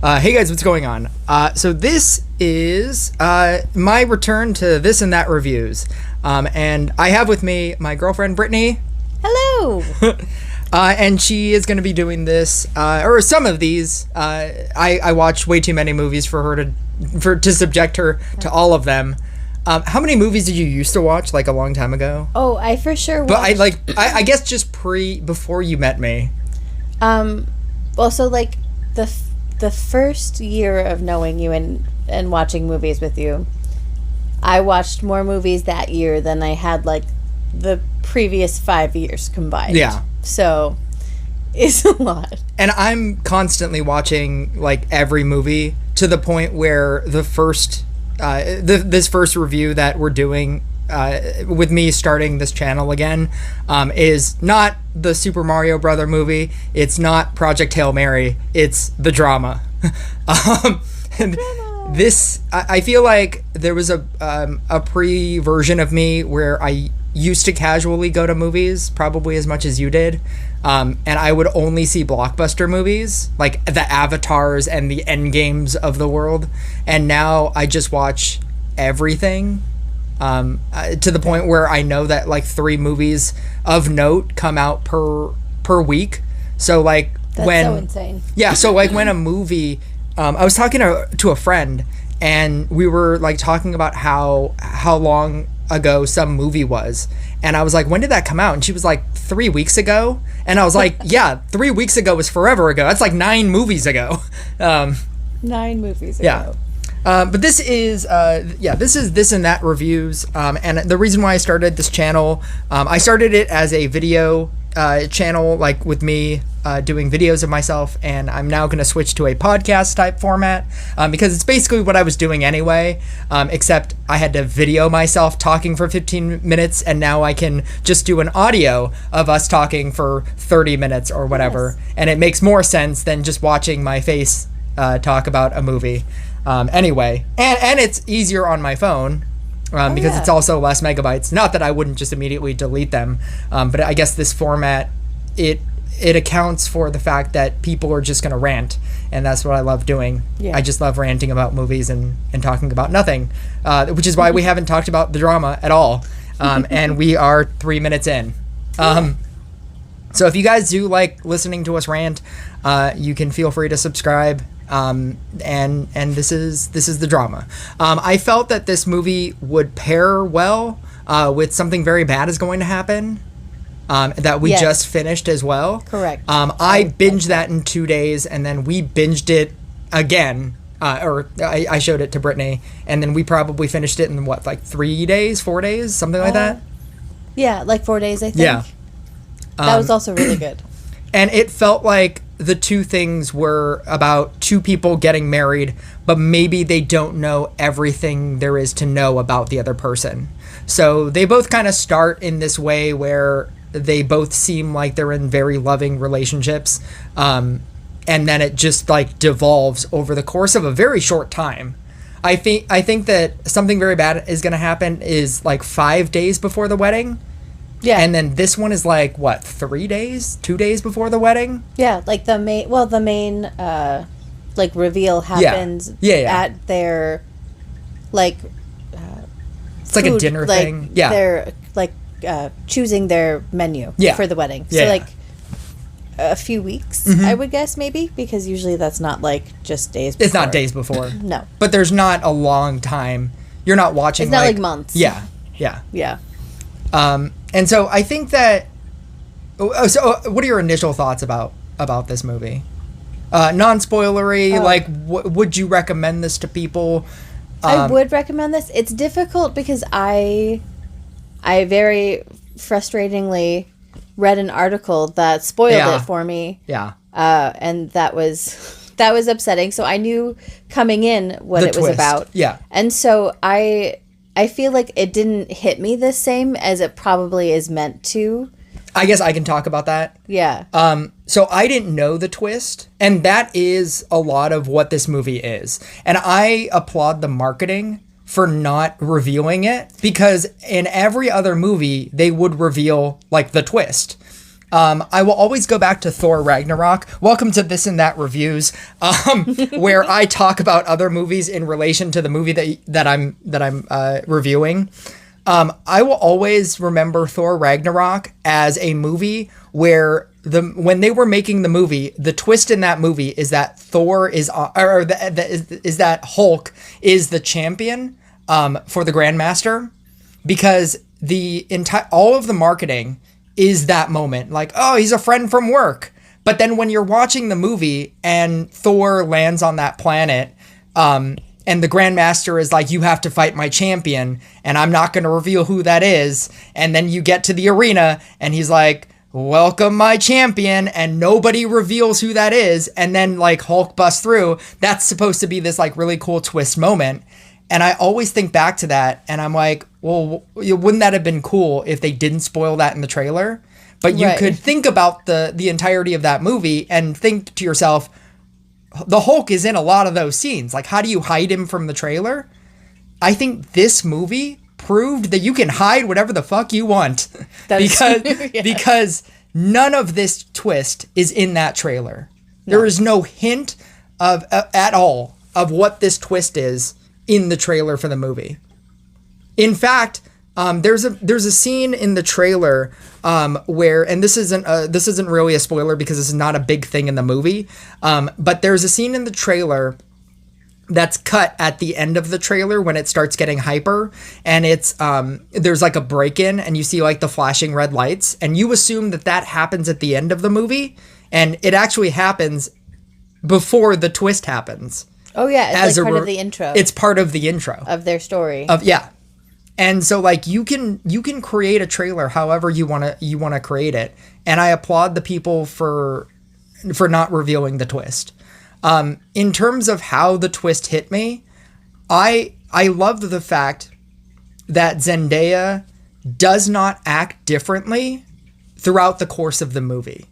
Hey guys, what's going on? So this is my return to This and That Reviews. And I have with me my girlfriend, Brittany. Hello! And she is going to be doing this, or some of these. I watch way too many movies for her to subject her to all of them. How many movies did you used to watch, like, a long time ago? Oh, I for sure watched... But I guess just before you met me. Well, so, like, the first year of knowing you and watching movies with you, I watched more movies that year than I had, like, the previous 5 years combined. Yeah. So, it's a lot. And I'm constantly watching, like, every movie to the point where the first... this first review that we're doing with me starting this channel again is not the Super Mario Brother movie. It's not Project Hail Mary. It's The Drama. And this, I feel like there was a pre-version of me where I used to casually go to movies, probably as much as you did. And I would only see blockbuster movies, like the Avatars and the Endgames of the world. And now I just watch everything to the point where I know that like 3 movies of note come out per week. So like That's so insane. Yeah, so like when a movie, I was talking to a friend and we were like talking about how long ago some movie was, and I was like, when did that come out? And she was like, 3 weeks ago. And I was like, yeah, 3 weeks ago was forever ago. That's like 9 movies ago. 9 movies ago. Yeah. But this is This and That Reviews. And the reason why I started this channel, I started it as a video channel, like with me doing videos of myself, and I'm now going to switch to a podcast type format because it's basically what I was doing anyway, except I had to video myself talking for 15 minutes, and now I can just do an audio of us talking for 30 minutes or whatever. Yes. And it makes more sense than just watching my face talk about a movie. Anyway, and it's easier on my phone. Because it's also less megabytes. Not that I wouldn't just immediately delete them, but I guess this format, it accounts for the fact that people are just going to rant, and that's what I love doing. Yeah. I just love ranting about movies and talking about nothing, which is why we haven't talked about The Drama at all, and we are 3 minutes in. So if you guys do like listening to us rant, you can feel free to subscribe. And this is The Drama. I felt that this movie would pair well with Something Very Bad Is Going to Happen that we just finished as well. Correct. I binged that in 2 days, and then we binged it again. Or I showed it to Brittany, and then we probably finished it in what, like 3 days, 4 days, something like that? Yeah, like 4 days, I think. Yeah. That was also really good. And it felt like the two things were about 2 people getting married, but maybe they don't know everything there is to know about the other person. So they both kind of start in this way where they both seem like they're in very loving relationships. And then it just like devolves over the course of a very short time. I think that Something Very Bad Is Going to Happen is like 5 days before the wedding. Yeah. And then this one is like, what, 3 days? 2 days before the wedding? Yeah, like the main like reveal happens at their like it's like a dinner thing. Yeah. They're like choosing their menu for the wedding. So like a few weeks, I would guess, maybe, because usually that's not like just days before. It's not days before. No. But there's not a long time. You're not watching it's not like months. Yeah. Yeah. Yeah. And so I think that. So, what are your initial thoughts about this movie? Non-spoilery. Like, would you recommend this to people? I would recommend this. It's difficult because I very frustratingly read an article that spoiled it for me. Yeah. And that was upsetting. So I knew coming in what it was about. Yeah. And so I feel like it didn't hit me the same as it probably is meant to. I guess I can talk about that. Yeah. So I didn't know the twist, and that is a lot of what this movie is. And I applaud the marketing for not revealing it, because in every other movie they would reveal like the twist. I will always go back to Thor Ragnarok. Welcome to This and That Reviews, where I talk about other movies in relation to the movie that I'm reviewing. I will always remember Thor Ragnarok as a movie where when they were making the movie, the twist in that movie is that Thor is that Hulk is the champion for the Grandmaster, because all of the marketing is that moment, like, oh, he's a friend from work. But then when you're watching the movie and Thor lands on that planet, and the Grandmaster is like, you have to fight my champion, and I'm not going to reveal who that is. And then you get to the arena and he's like, welcome my champion, and nobody reveals who that is. And then like Hulk busts through. That's supposed to be this like really cool twist moment. And I always think back to that and I'm like, well, wouldn't that have been cool if they didn't spoil that in the trailer? But you could think about the entirety of that movie and think to yourself, the Hulk is in a lot of those scenes. Like, how do you hide him from the trailer? I think this movie proved that you can hide whatever the fuck you want. Because none of this twist is in that trailer. No. There is no hint of at all of what this twist is in the trailer for the movie. In fact, there's a scene in the trailer where, and this isn't really a spoiler because this is not a big thing in the movie, but there's a scene in the trailer that's cut at the end of the trailer when it starts getting hyper, and it's there's like a break-in and you see like the flashing red lights, and you assume that happens at the end of the movie, and it actually happens before the twist happens. Oh yeah, it's like part of the intro. It's part of the intro of their story. Yeah. And so like you can create a trailer however you want to create it, and I applaud the people for not revealing the twist. In terms of how the twist hit me, I loved the fact that Zendaya does not act differently throughout the course of the movie.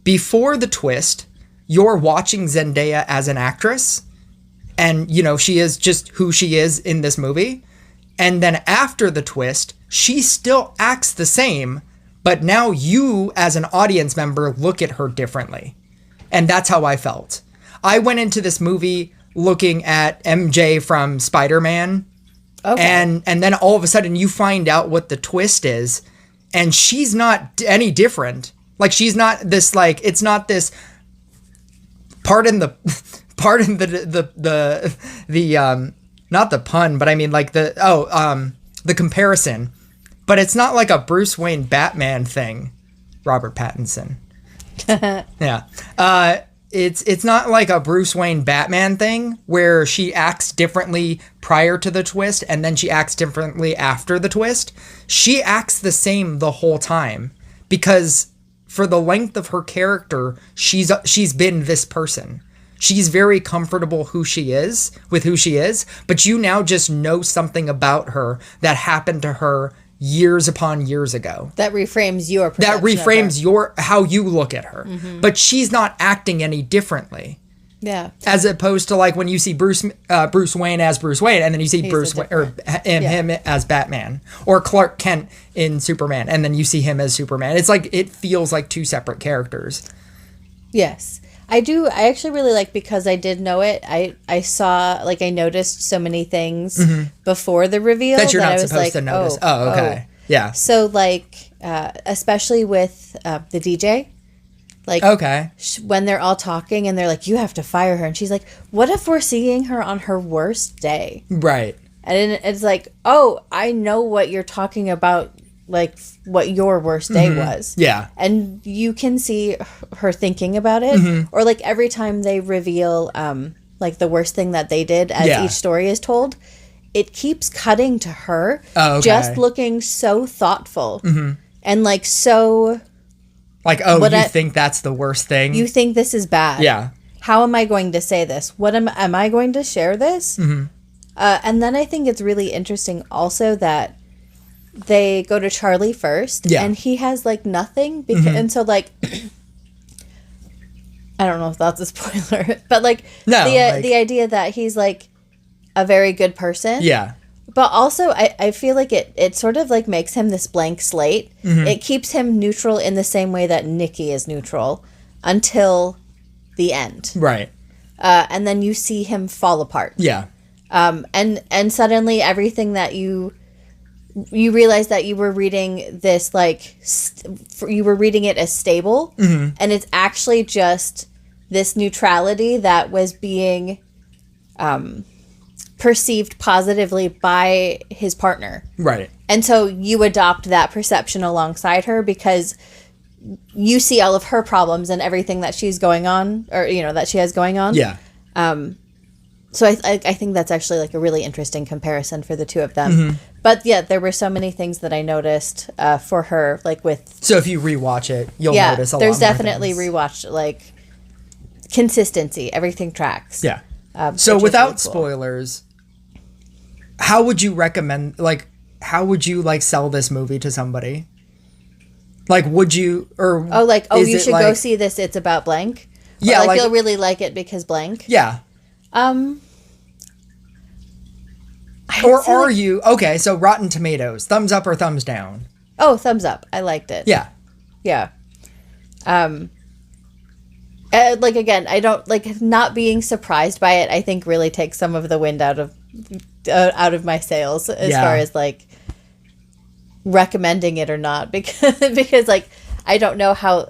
Before the twist, you're watching Zendaya as an actress, and you know she is just who she is in this movie. And then after the twist, she still acts the same, but now you as an audience member look at her differently. And that's how I felt. I went into this movie looking at MJ from Spider-Man. Okay. And then all of a sudden you find out what the twist is, and she's not any different. Like, she's not this, like, it's not this, pardon the not the pun, but I mean like the comparison, but it's not like a Bruce Wayne Batman thing, Robert Pattinson. Yeah. It's not like a Bruce Wayne Batman thing where she acts differently prior to the twist and then she acts differently after the twist. She acts the same the whole time because for the length of her character, she's been this person. She's very comfortable with who she is, but you now just know something about her that happened to her years upon years ago. That reframes your perception. That reframes how you look at her. Mm-hmm. But she's not acting any differently. Yeah. As opposed to like when you see Bruce Wayne as Bruce Wayne, and then you see him as Batman, or Clark Kent in Superman, and then you see him as Superman. It's like it feels like two separate characters. Yes. I actually really like, because I did know it. I saw, like, I noticed so many things before the reveal that you're not supposed to notice. Oh, okay. Yeah. So, like, especially with the DJ, like, okay, when they're all talking and they're like, you have to fire her. And she's like, what if we're seeing her on her worst day? Right. And it's like, oh, I know what you're talking about. Like what your worst day was. Yeah. And you can see her thinking about it. Or like every time they reveal like the worst thing that they did as each story is told, it keeps cutting to her just looking so thoughtful and like so like, oh, you think that's the worst thing? You think this is bad. Yeah. How am I going to say this? What am I going to share this? And then I think it's really interesting also that they go to Charlie first, and he has like nothing, and so like I don't know if that's a spoiler, but like the idea that he's like a very good person, But also, I feel like it sort of like makes him this blank slate. It keeps him neutral in the same way that Nikki is neutral until the end. Right. And then you see him fall apart. Yeah. And suddenly everything that you realize that you were reading this like you were reading it as stable, and it's actually just this neutrality that was being perceived positively by his partner. Right. And so you adopt that perception alongside her because you see all of her problems and everything that she's going on, or that she has going on. Yeah. So I think that's actually like a really interesting comparison for the two of them. But yeah, there were so many things that I noticed for her, like with. So if you rewatch it, you'll notice a lot more there's definitely things. rewatched like consistency. Everything tracks. Yeah. which So is without really cool. spoilers, how would you recommend? Like, how would you like sell this movie to somebody? Like, would you or is you it should like, go see this. It's about blank. Or, Yeah, like- you'll really like it because blank. Yeah. I'd Or say, are like- you okay? So Rotten Tomatoes, thumbs up or thumbs down? Oh, thumbs up. I liked it. Yeah. Yeah. Like again, I don't like not being surprised by it. I think really takes some of the wind out of my sails as Yeah. far as like recommending it or not because like I don't know how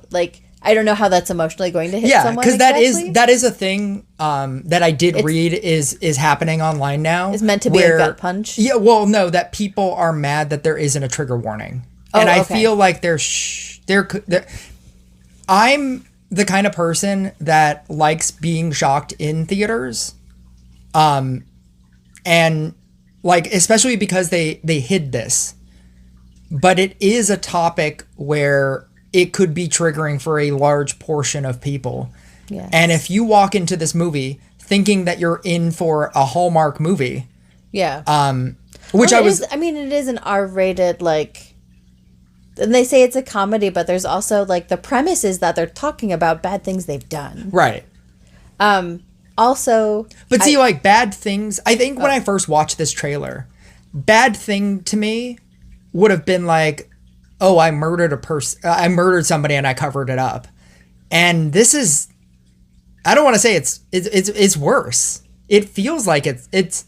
that's emotionally going to hit Yeah, someone. because exactly. that is a thing that I did read is happening online now. It's meant to be a gut punch. Yeah, well, no, that people are mad that there isn't a trigger warning, and I okay. feel like I'm the kind of person that likes being shocked in theaters, and like especially because they hid this, but it is a topic where it could be triggering for a large portion of people. Yes. And if you walk into this movie thinking that you're in for a Hallmark movie, Yeah. which Well, I was, it is an R-rated, like, and they say it's a comedy, but there's also, like, the premise is that they're talking about bad things they've done. right. Also, But see, like, bad things, I think when I first watched this trailer, bad thing to me would have been like, oh, I murdered somebody and I covered it up. And this is, I don't want to say it's worse. It feels like it's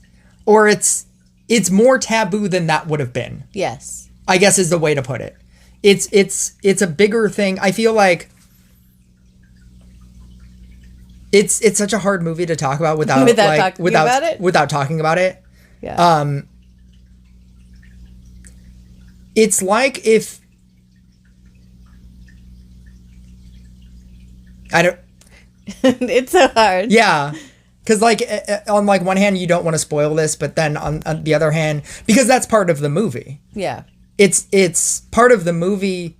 more taboo than that would have been, yes. I guess is the way to put it. It's a bigger thing. I feel like it's such a hard movie to talk about without talking about it. Yeah. It's like if I don't. It's so hard. Yeah, because like on like one hand you don't want to spoil this, but then on the other hand, because that's part of the movie. Yeah. It's part of the movie.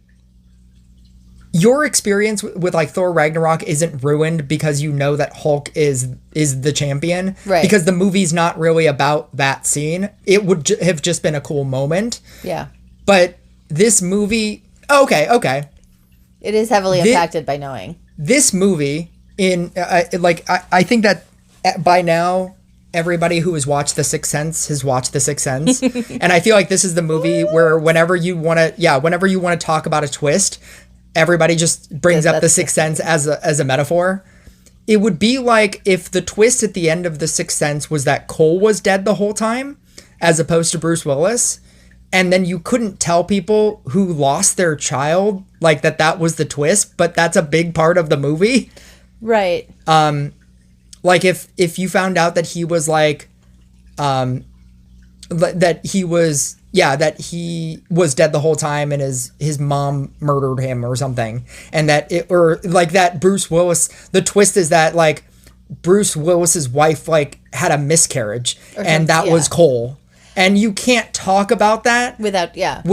Your experience with like Thor Ragnarok isn't ruined because you know that Hulk is the champion. Right. Because the movie's not really about that scene. It would have just been a cool moment. Yeah. But this movie, okay. It is heavily impacted by knowing. This movie, I think that by now everybody who has watched The Sixth Sense has watched The Sixth Sense, and I feel like this is the movie where whenever you want to talk about a twist, everybody just brings up The Sixth Sense as a metaphor. It would be like if the twist at the end of The Sixth Sense was that Cole was dead the whole time, as opposed to Bruce Willis. And then you couldn't tell people who lost their child, like that was the twist, but that's a big part of the movie. Right. Like if you found out that he was like, that he was dead the whole time and his mom murdered him or something. And that Bruce Willis, the twist is that like Bruce Willis's wife like had a miscarriage and that was Cole. And you can't talk about that without you have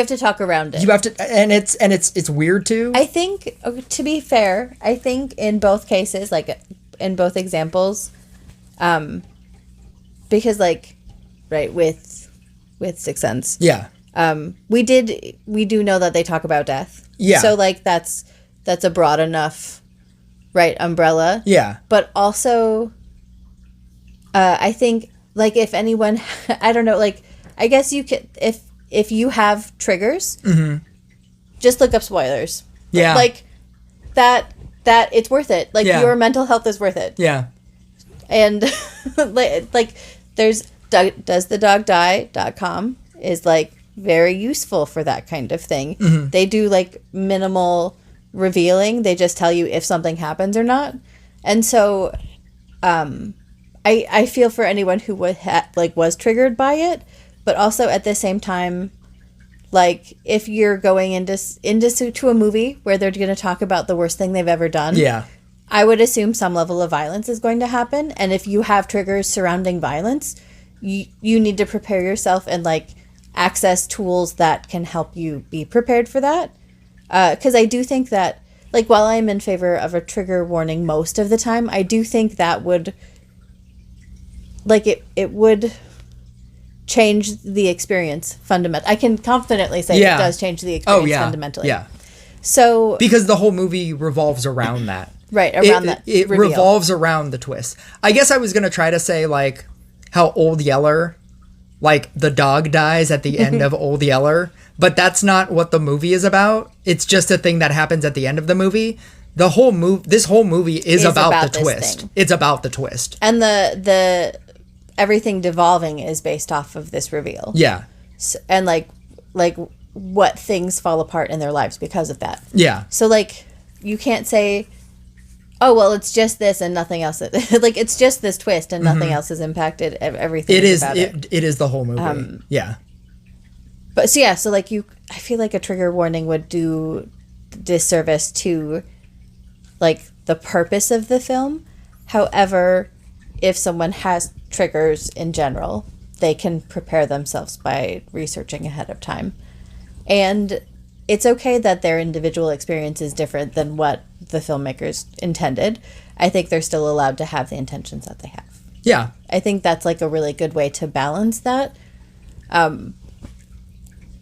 to talk around it. You have to, and it's weird too. I think, to be fair, I think in both cases, like in both examples, because like, right, with Sixth Sense, Yeah. we do know that they talk about death. Yeah. So like that's a broad enough, right, umbrella. Yeah. But also, I think like if anyone, I don't know, like I guess you could if you have triggers, just look up spoilers. Yeah. Like that it's worth it. Like Yeah. your mental health is worth it. Yeah. And like there's doesthedogdie.com is like very useful for that kind of thing. They do like minimal revealing. They just tell you if something happens or not. And so I feel for anyone who was triggered by it, but also at the same time, like if you're going into a movie where they're going to talk about the worst thing they've ever done, Yeah. I would assume some level of violence is going to happen. And if you have triggers surrounding violence, you need to prepare yourself and like access tools that can help you be prepared for that. Because I do think that, like, while I'm in favor of a trigger warning most of the time, I do think that would, like, it would change the experience fundamentally. I can confidently say Yeah. it does change the experience fundamentally. Yeah. So, Because the whole movie revolves around that. right, around that It reveal. revolves around the twist. I guess I was going to try to say, like, how Old Yeller, like, the dog dies at the end of Old Yeller, but that's not what the movie is about. It's just a thing that happens at the end of the movie. This whole movie is about the this twist. thing. It's about the twist. And the everything devolving is based off of this reveal. Yeah. And like what things fall apart in their lives because of that. Yeah. So like you can't say, oh well, it's just this and nothing else. Like it's just this twist and nothing else has impacted everything. It is. about it. It is the whole movie. Yeah. But so yeah, so like I feel like a trigger warning would do disservice to like the purpose of the film. However, if someone has triggers in general, they can prepare themselves by researching ahead of time. And it's okay that their individual experience is different than what the filmmakers intended. I think they're still allowed to have the intentions that they have. Yeah. I think that's like a really good way to balance that.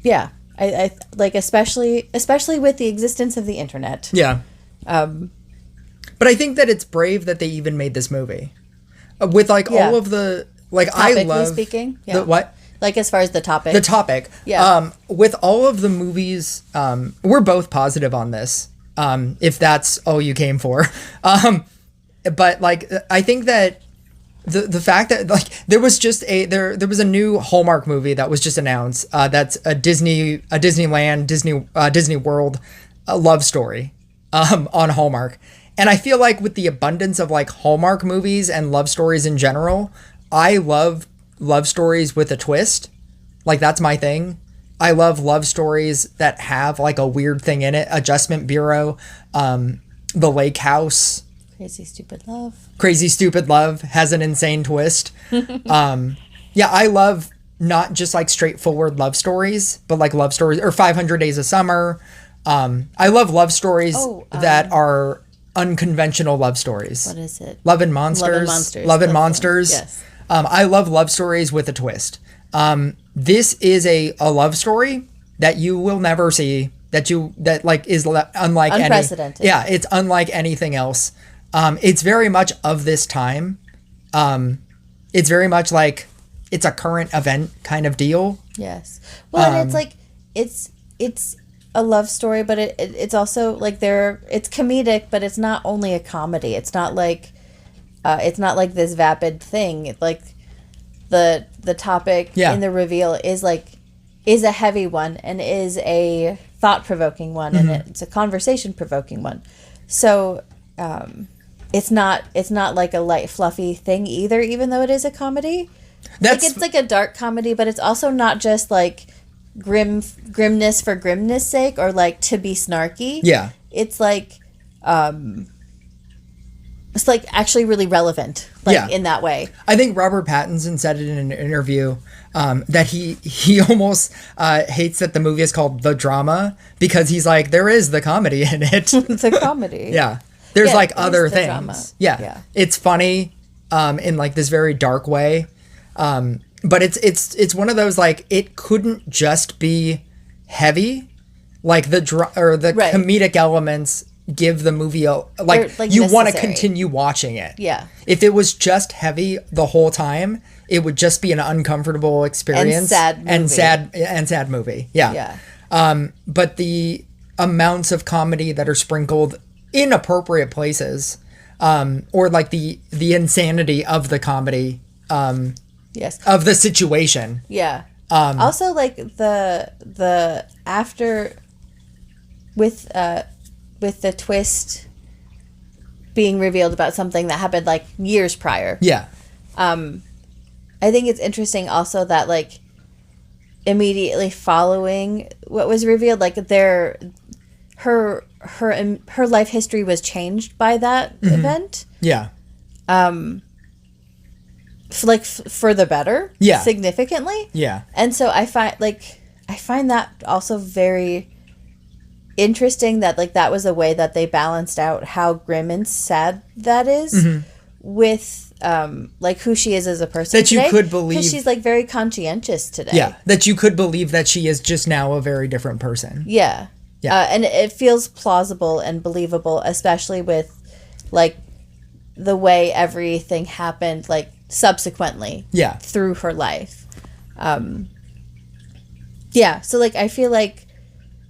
Yeah, I like especially with the existence of the internet. Yeah. But I think that it's brave that they even made this movie. With like Yeah. all of the like I Topically love speaking, yeah. the what? Like as far as the topic. The topic. Yeah. With all of the movies, we're both positive on this. If that's all you came for. But like I think that the fact that like there was a new Hallmark movie that was just announced that's a Disney World love story on Hallmark. And I feel like with the abundance of like Hallmark movies and love stories in general, I love love stories with a twist. Like that's my thing. I love love stories that have like a weird thing in it. Adjustment Bureau, The Lake House, Crazy Stupid Love. Crazy Stupid Love has an insane twist. Yeah, I love not just like straightforward love stories, but like love stories or 500 Days of Summer. I love love stories that are unconventional love stories. What is it? Love and Monsters. Love and Monsters. Love and Monsters. Yes. I love love stories with a twist. This is a love story that you will never see. That is unlike Unprecedented. Yeah, it's unlike anything else. It's very much of this time. It's very much like it's a current event kind of deal. Yes. Well, and it's like it's a love story, but it's also like it's comedic, but it's not only a comedy. It's not like this vapid thing. It's like the topic in the reveal is a heavy one and is a thought-provoking one and it's a conversation-provoking one. So it's not like a light fluffy thing either, even though it is a comedy. It's like a dark comedy, but it's also not just like grimness for grimness sake or like to be snarky. Yeah. It's like actually really relevant in that way. I think Robert Pattinson said it in an interview that he almost hates that the movie is called The Drama because he's like, there is the comedy in it. It's a comedy. Yeah. There's like it other is the things. drama. Yeah. Yeah. It's funny in like this very dark way. But it's one of those like it couldn't just be heavy. Like the Right. comedic elements give the movie a Or, like, you want to necessary. continue watching it. Yeah. If it was just heavy the whole time, it would just be an uncomfortable experience sad movie. and sad movie. Yeah. Yeah. But the amounts of comedy that are sprinkled in appropriate places, or like the insanity of the comedy, Yes. of the situation. Yeah. Also, like the after with the twist being revealed about something that happened like years prior. Yeah. I think it's interesting also that like immediately following what was revealed, like her life history was changed by that event. Yeah. For the better. Yeah. Significantly. Yeah. And so I find that also very interesting that like that was a way that they balanced out how grim and sad that is with like who she is as a person That you today, could believe- 'cause she's like very conscientious today. Yeah. That you could believe that she is just now a very different person. Yeah. Yeah. And it feels plausible and believable, especially with like the way everything happened like subsequently Yeah. through her life. Yeah, so like I feel like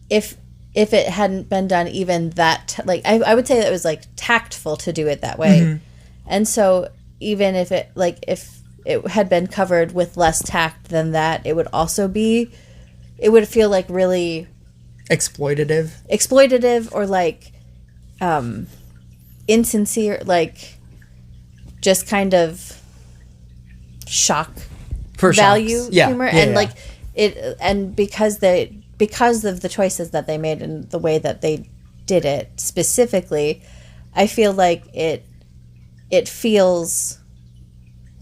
if it hadn't been done even that like I would say that it was like tactful to do it that way. And so even if it had been covered with less tact than that, it would feel like really exploitative or like insincere, like just kind of shock For value shocks. Yeah. humor. Yeah, And yeah. like it, and because of the choices that they made and the way that they did it specifically, I feel like it feels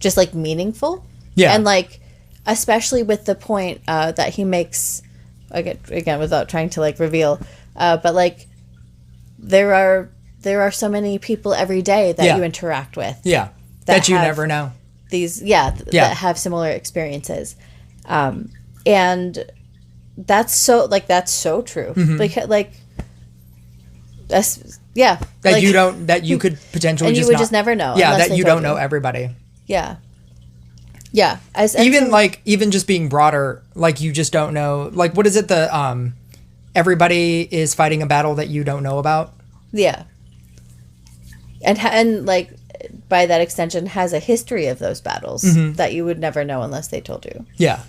just like meaningful. Yeah. And like especially with the point that he makes again without trying to like reveal, but like there are so many people every day that Yeah. you interact with. Yeah. that That you have never know. that have similar experiences, and that's so true. Like that's That you could potentially and you just would not, just never know Yeah, unless that they you told don't you. know everybody. Yeah. Even just being broader, like you just don't know. Like what is it? Everybody is fighting a battle that you don't know about. Yeah. And like by that extension has a history of those battles that you would never know unless they told you. Yeah.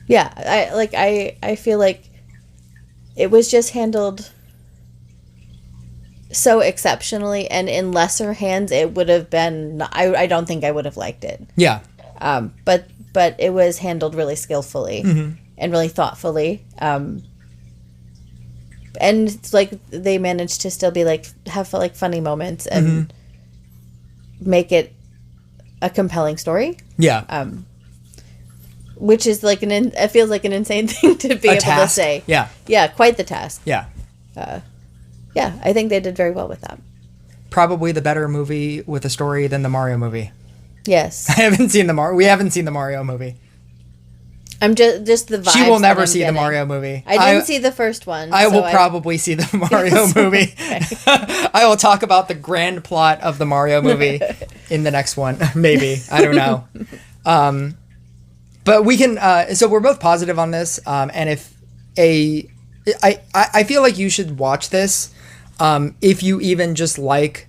Yeah, I feel like it was just handled so exceptionally, and in lesser hands it would have been I don't think I would have liked it. Yeah. But it was handled really skillfully and really thoughtfully. And it's like they managed to still be like have like funny moments and make it a compelling story. Yeah. Which is like it feels like an insane thing to be able to task. say. Yeah. Yeah, quite the task. Yeah. Yeah, I think they did very well with that. Probably the better movie with a story than the Mario movie. Yes. We haven't seen the Mario movie. I'm just the vibes. She will that never I'm see the getting. Mario movie. I didn't see the first one. I will so probably see the Mario movie. I will talk about the grand plot of the Mario movie in the next one. Maybe. I don't know. But we can, so we're both positive on this. And I feel like you should watch this if you even just like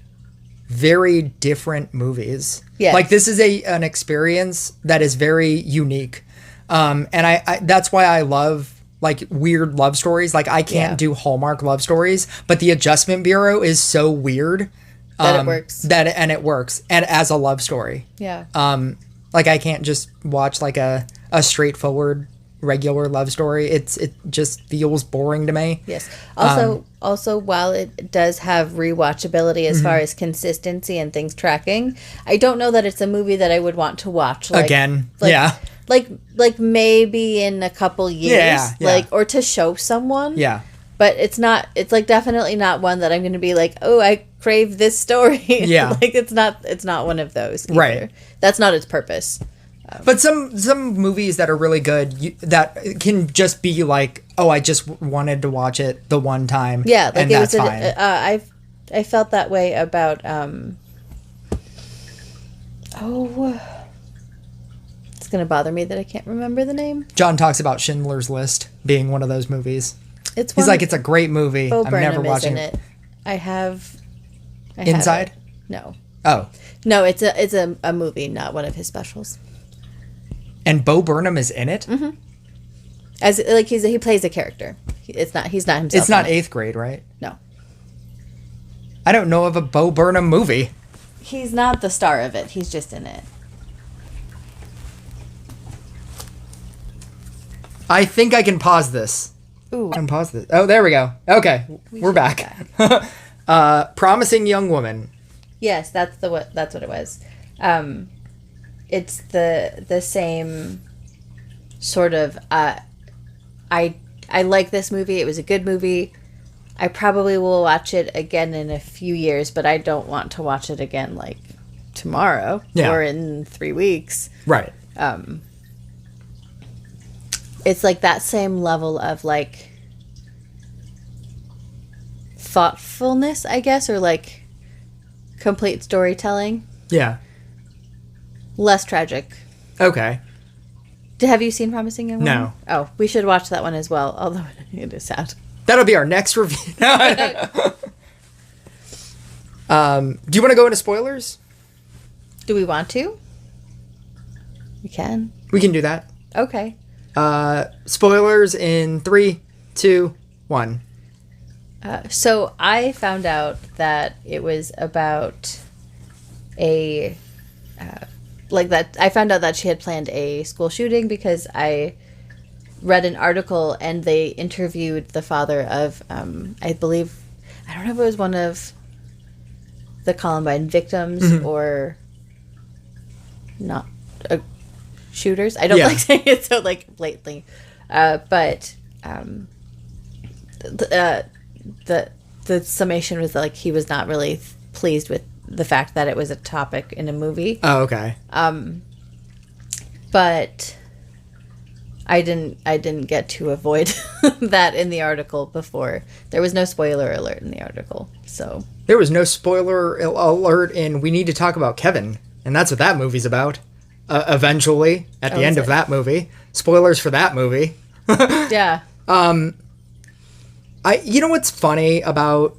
very different movies. Yes. Like this is an experience that is very unique. And I that's why I love like weird love stories. Like I can't do Hallmark love stories, but The Adjustment Bureau is so weird that it works. It works and as a love story. Yeah. Like I can't just watch like a straightforward regular love story. It just feels boring to me. Yes. Also, while it does have rewatchability as far as consistency and things tracking, I don't know that it's a movie that I would want to watch Again. Like, Yeah. Like maybe in a couple years, Yeah. like or to show someone. Yeah. But it's not. It's like definitely not one that I'm going to be like, oh, I crave this story. Yeah. Like it's not one of those. Either. Right. That's not its purpose. But some movies that are really good that can just be like, oh, I just wanted to watch it the one time. Yeah, like and it was. that's fine. I felt that way about. It's gonna bother me that I can't remember the name. John talks about Schindler's List being one of those movies. He's like, it's a great movie. Bo I'm Burnham never watching is in it. I have Inside? it. No. Oh. No, it's a movie, not one of his specials. And Bo Burnham is in it? Mm-hmm. As like he plays a character. He's not himself. It's not 8th grade, right? No. I don't know of a Bo Burnham movie. He's not the star of it. He's just in it. I think I can pause this. Ooh. I can pause this. Oh, there we go. Okay, we're back. Promising Young Woman. Yes, that's what it was. It's the same sort of. I like this movie. It was a good movie. I probably will watch it again in a few years, but I don't want to watch it again like tomorrow or in 3 weeks. Right. It's like that same level of like thoughtfulness, I guess, or like complete storytelling. Yeah. Less tragic. Okay. Have you seen Promising Young Woman? No. Oh, we should watch that one as well, although it is sad. That'll be our next review. Do you want to go into spoilers? Do we want to? We can. We can do that. Okay. Spoilers in 3, 2, 1. So I found out that it was about I found out that she had planned a school shooting because I read an article and they interviewed the father of, I believe, I don't know if it was one of the Columbine victims or not shooters. I don't like saying it so like blatantly, but the summation was like he was not really pleased with the fact that it was a topic in a movie. Oh, okay. But I didn't get to avoid that in the article before. There was no spoiler alert in the article, so there was no spoiler alert in We Need to Talk About Kevin, and that's what that movie's about. Eventually, at the end of that movie, spoilers for that movie. Yeah. You know what's funny about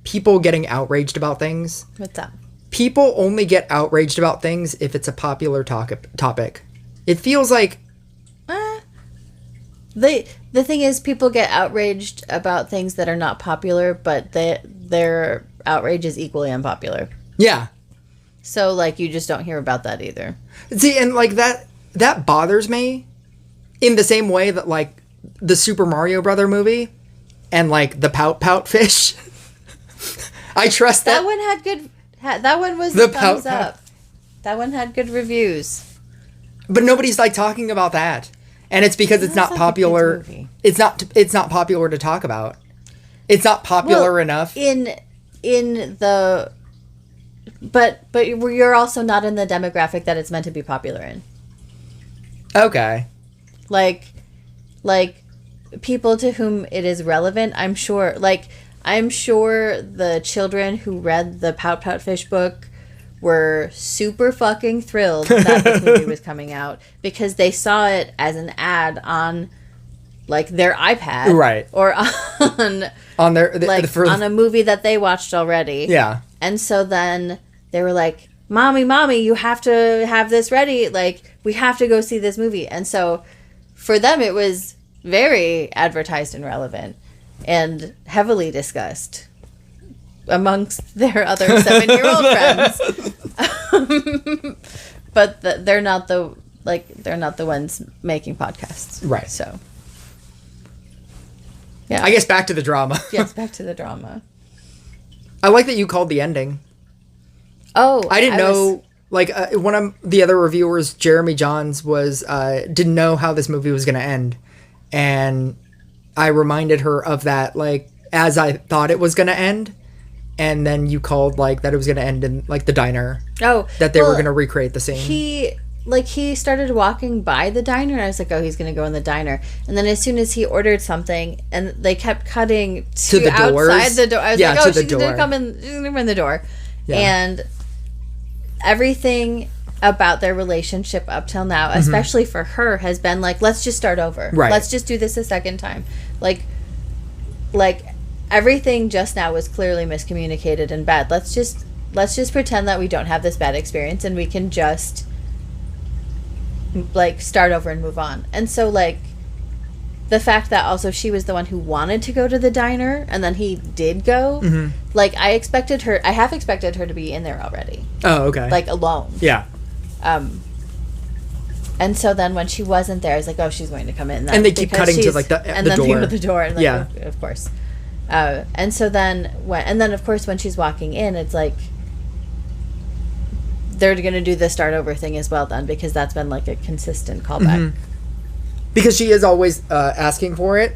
people getting outraged about things? What's up? People only get outraged about things if it's a popular topic. It feels like the thing is, people get outraged about things that are not popular, but their outrage is equally unpopular. Yeah. So like you just don't hear about that either. See, and like that bothers me in the same way that like the Super Mario Brother movie and like the Pout Pout fish. I trust that one had good. That one was the thumbs up. That one had good reviews. But nobody's like talking about that, and it's because it's not popular. It's not popular to talk about. It's not popular enough in the. But you're also not in the demographic that it's meant to be popular in. Okay. Like people to whom it is relevant, I'm sure the children who read the Pout Pout Fish book were super fucking thrilled that this movie was coming out because they saw it as an ad on like their iPad, right? Or on their on a movie that they watched already. Yeah. And so then they were like, Mommy, you have to have this ready. Like, we have to go see this movie. And so for them, it was very advertised and relevant and heavily discussed amongst their other 7-year-old friends. But they're not the ones making podcasts. Right. So, yeah. I guess back to the drama. Yes, back to the drama. I like that you called the ending. Oh, I didn't know. One of the other reviewers, Jeremy Johns, didn't know how this movie was going to end, and I reminded her of that, like as I thought it was going to end, and then you called like that it was going to end in like the diner. Oh, that they were going to recreate the scene. like he started walking by the diner and I was like, oh, he's gonna go in the diner. And then as soon as he ordered something and they kept cutting to the doors. outside the door, I was Yeah, like, to oh, the she's gonna door. come in, she's gonna come in the door. Yeah. And everything about their relationship up till now, especially for her, has been like, let's just start over. Right. Let's just do this a second time. Like everything just now was clearly miscommunicated and bad. Let's just pretend that we don't have this bad experience and we can just like start over and move on. And so like the fact that also she was the one who wanted to go to the diner and then he did go, like I have expected her to be in there already, Oh, okay. like alone. yeah. And so then when she wasn't there, I was like, oh, she's going to come in. Then, And they keep because cutting to, she's- like, the and the then door. people at the door, and like, Yeah. of course. And so then of course when she's walking in, it's like they're going to do the start over thing as well then, because that's been like a consistent callback. Because she is always asking for it.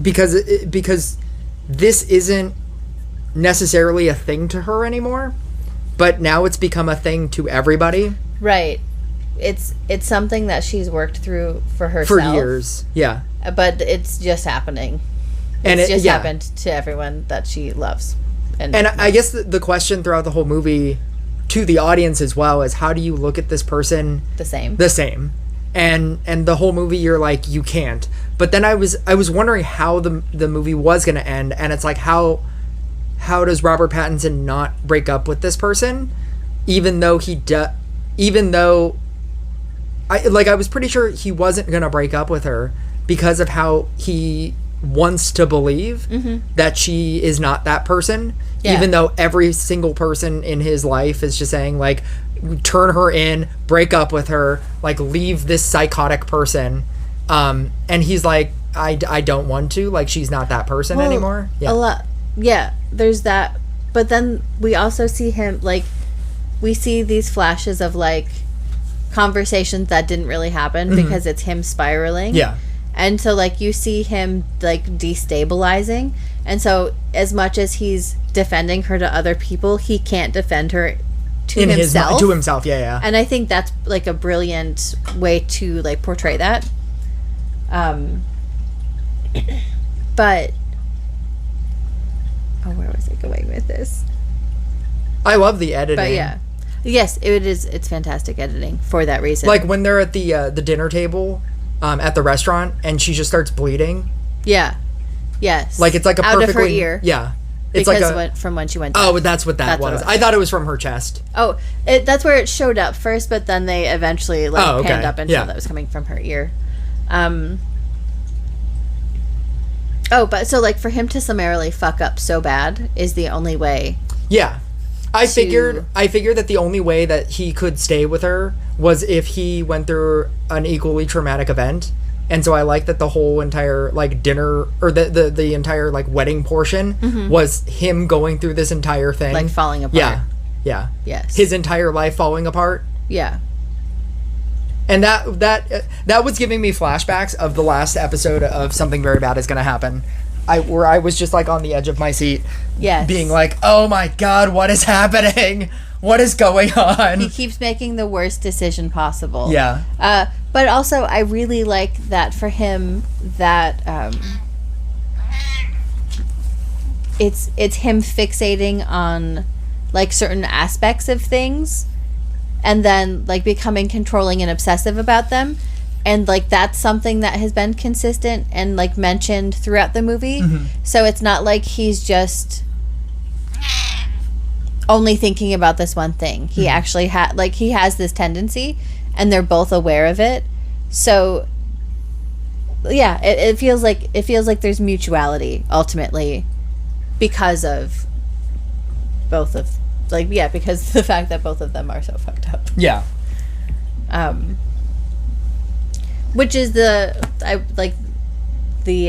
Because this isn't necessarily a thing to her anymore, but now it's become a thing to everybody Right. It's something that she's worked through for herself for years. Yeah. but it's just happening. And It's it just yeah. happened to everyone that she loves. And I guess the question throughout the whole movie to the audience as well is, how do you look at this person the same. the same? And the whole movie you're like, you can't. But then I was wondering how the movie was going to end, and it's like, how does Robert Pattinson not break up with this person even though I was pretty sure he wasn't going to break up with her because of how he wants to believe that she is not that person, Yeah. even though every single person in his life is just saying like, turn her in, break up with her, like leave this psychotic person. And he's like, I don't want to, like, she's not that person anymore. A lot. Yeah, there's that. But then we also see him, like, we see these flashes of, like, conversations that didn't really happen because it's him spiraling. Yeah. And so, like, you see him, like, destabilizing. And so, as much as he's defending her to other people, he can't defend her to In himself. to himself, yeah. And I think that's, like, a brilliant way to, like, portray that. But... Oh, where was I going with this? I love the editing. But yeah. Yes, it's fantastic editing for that reason. Like when they're at the dinner table at the restaurant and she just starts bleeding. Yeah. Yes. Like it's like a out perfectly... of her ear. Yeah. It's Because like from when she went Oh, that's what that That's what was. it was. I thought it was from her chest. Oh, that's where it showed up first, but then they eventually like Oh, okay. panned up and Yeah. showed that was coming from her ear. But so like for him to summarily fuck up so bad is the only way. Yeah. I figured that the only way that he could stay with her was if he went through an equally traumatic event. And so I like that the whole entire like dinner or the entire like wedding portion was him going through this entire thing. Like falling apart. Yeah. Yeah. Yes. His entire life falling apart. Yeah. And that was giving me flashbacks of the last episode of Something Very Bad Is Gonna Happen. Where I was just like on the edge of my seat. Yes. Being like, oh my God, what is happening? What is going on? He keeps making the worst decision possible. Yeah. But also, I really like that for him that it's him fixating on like certain aspects of things, and then like becoming controlling and obsessive about them, and like that's something that has been consistent and like mentioned throughout the movie. So it's not like he's just only thinking about this one thing. He actually he has this tendency, and they're both aware of it. So yeah, it feels like there's mutuality ultimately because of both of because the fact that both of them are so fucked up. Yeah. Which is the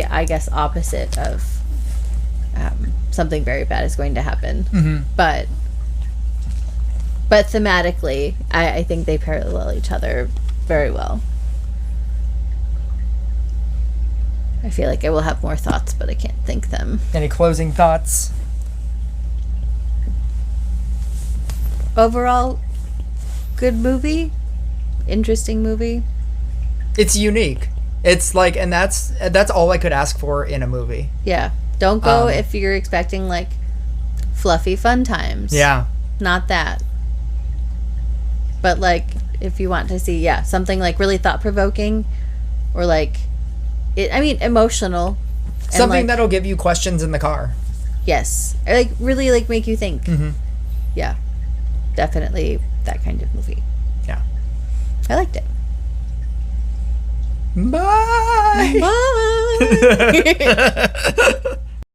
I guess opposite of Something Very Bad Is Going to Happen. But thematically, I think they parallel each other very well. I feel like I will have more thoughts, but I can't think them. Any closing thoughts? Overall, good movie. interesting movie. It's unique. It's like, and that's all I could ask for in a movie. Yeah. Don't go if you're expecting like fluffy fun times. Yeah. Not that. But like if you want to see, something like really thought provoking or like emotional. Something like, that'll give you questions in the car. Yes. Or like really like make you think. Mm-hmm. Yeah. Definitely that kind of movie. Yeah. I liked it. Bye. Bye.